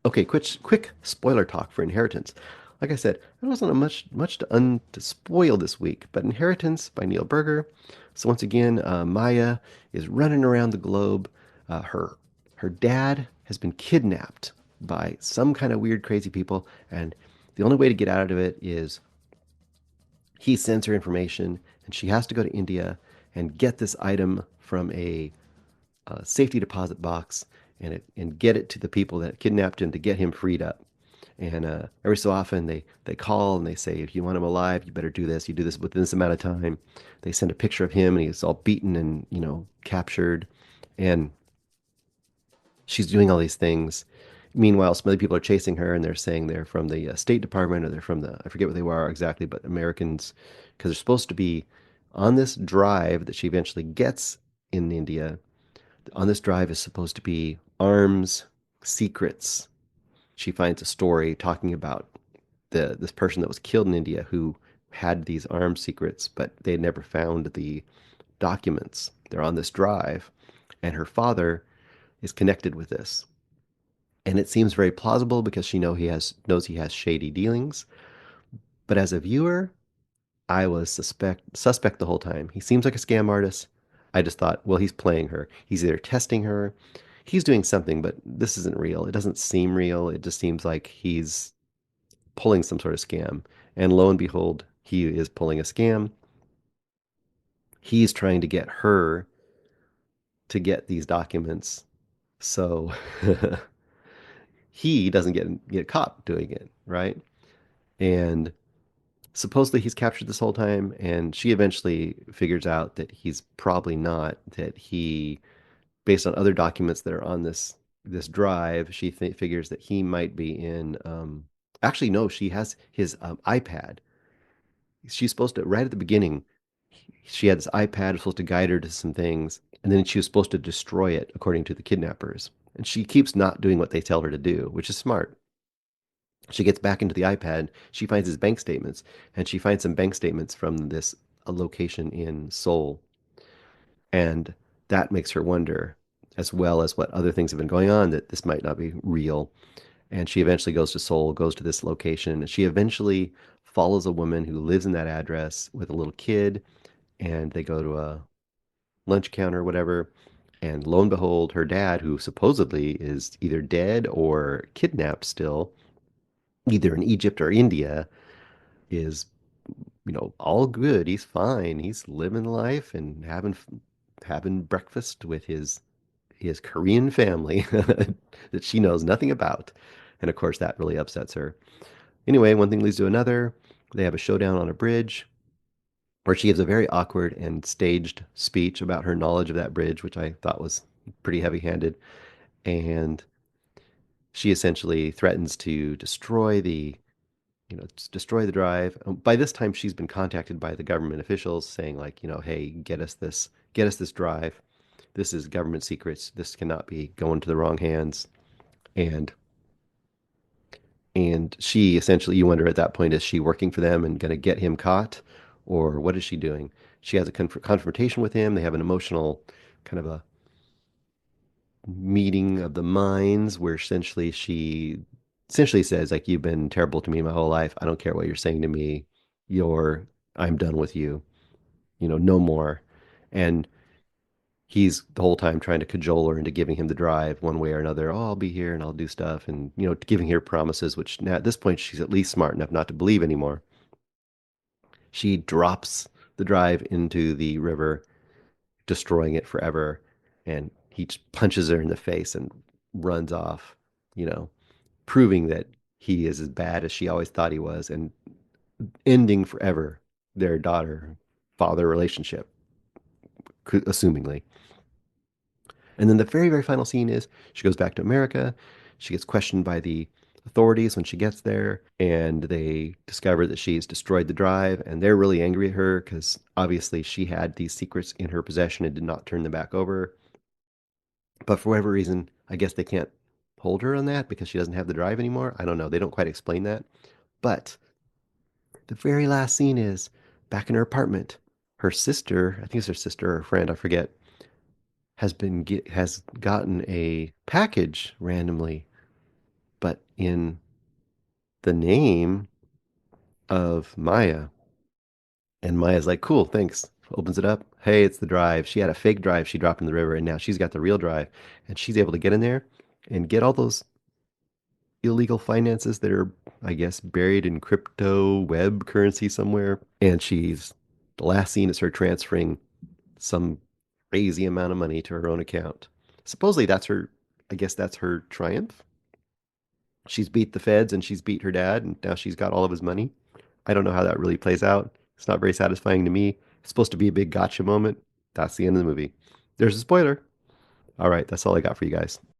Okay, quick spoiler talk for Inheritance. Like I said, there wasn't much to spoil this week, but Inheritance by Neil Berger. So once again, Maya is running around the globe. Her dad has been kidnapped by some kind of weird, crazy people, and the only way to get out of it is he sends her information, and she has to go to India and get this item from a safety deposit box and get it to the people that kidnapped him to get him freed up. And every so often they call and they say, if you want him alive, you better do this. You do this within this amount of time. They send a picture of him and he's all beaten and, captured. And she's doing all these things. Meanwhile, some other people are chasing her and they're saying they're from the State Department or they're from I forget what they are exactly, but Americans, because they're supposed to be on this drive that she eventually gets in India. On this drive is supposed to be arms secrets. She finds a story talking about this person that was killed in India who had these arms secrets, but they had never found the documents. They're on this drive, and her father is connected with this. And it seems very plausible because she knows he has shady dealings. But as a viewer, I was suspect the whole time. He seems like a scam artist. I just thought, well, he's playing her. He's either testing her, he's doing something, but this isn't real. It doesn't seem real. It just seems like he's pulling some sort of scam. And lo and behold, he is pulling a scam. He's trying to get her to get these documents so he doesn't get caught doing it, right? And supposedly he's captured this whole time, and she eventually figures out that he's probably not, that he, based on other documents that are on this drive, she figures that he might be in actually no, she has his iPad. She's supposed to, right at the beginning, she had this iPad supposed to guide her to some things, and then she was supposed to destroy it according to the kidnappers. And she keeps not doing what they tell her to do, which is smart. She gets back into the iPad, she finds his bank statements, and she finds some bank statements from this a location in Seoul. And that makes her wonder, as well as what other things have been going on, that this might not be real. And she eventually goes to Seoul, goes to this location, and she eventually follows a woman who lives in that address with a little kid, and they go to a lunch counter or whatever. And lo and behold, her dad, who supposedly is either dead or kidnapped still, either in Egypt or India, is, all good. He's fine. He's living life and having breakfast with his Korean family that she knows nothing about. And of course, that really upsets her. Anyway, one thing leads to another. They have a showdown on a bridge where she gives a very awkward and staged speech about her knowledge of that bridge, which I thought was pretty heavy-handed. And she essentially threatens to destroy the drive. By this time, she's been contacted by the government officials saying like, hey, get us this drive. This is government secrets. This cannot be going to the wrong hands. And she essentially, you wonder at that point, is she working for them and going to get him caught, or what is she doing? She has a confrontation with him. They have an emotional kind of a meeting of the minds where essentially she essentially says like, you've been terrible to me my whole life. I don't care what you're saying to me. You're I'm done with you. No more. And he's the whole time trying to cajole her into giving him the drive one way or another. Oh, I'll be here and I'll do stuff, and giving her promises, which now at this point she's at least smart enough not to believe anymore. She drops the drive into the river, destroying it forever, and he just punches her in the face and runs off, you know, proving that he is as bad as she always thought he was, and ending forever their daughter father relationship, assumingly. And then the very, very final scene is she goes back to America. She gets questioned by the authorities when she gets there, and they discover that she's destroyed the drive, and they're really angry at her because obviously she had these secrets in her possession and did not turn them back over. But for whatever reason, I guess they can't hold her on that because she doesn't have the drive anymore. I don't know. They don't quite explain that. But the very last scene is back in her apartment. Her sister, I think it's her sister or friend, I forget, has gotten a package randomly, but in the name of Maya. And Maya's like, cool, thanks. Opens it up. Hey, it's the drive. She had a fake drive she dropped in the river, and now she's got the real drive. And she's able to get in there and get all those illegal finances that are, I guess, buried in crypto web currency somewhere. And the last scene is her transferring some crazy amount of money to her own account. Supposedly I guess that's her triumph. She's beat the feds and she's beat her dad, and now she's got all of his money. I don't know how that really plays out. It's not very satisfying to me. It's supposed to be a big gotcha moment. That's the end of the movie. There's a spoiler. All right, that's all I got for you guys.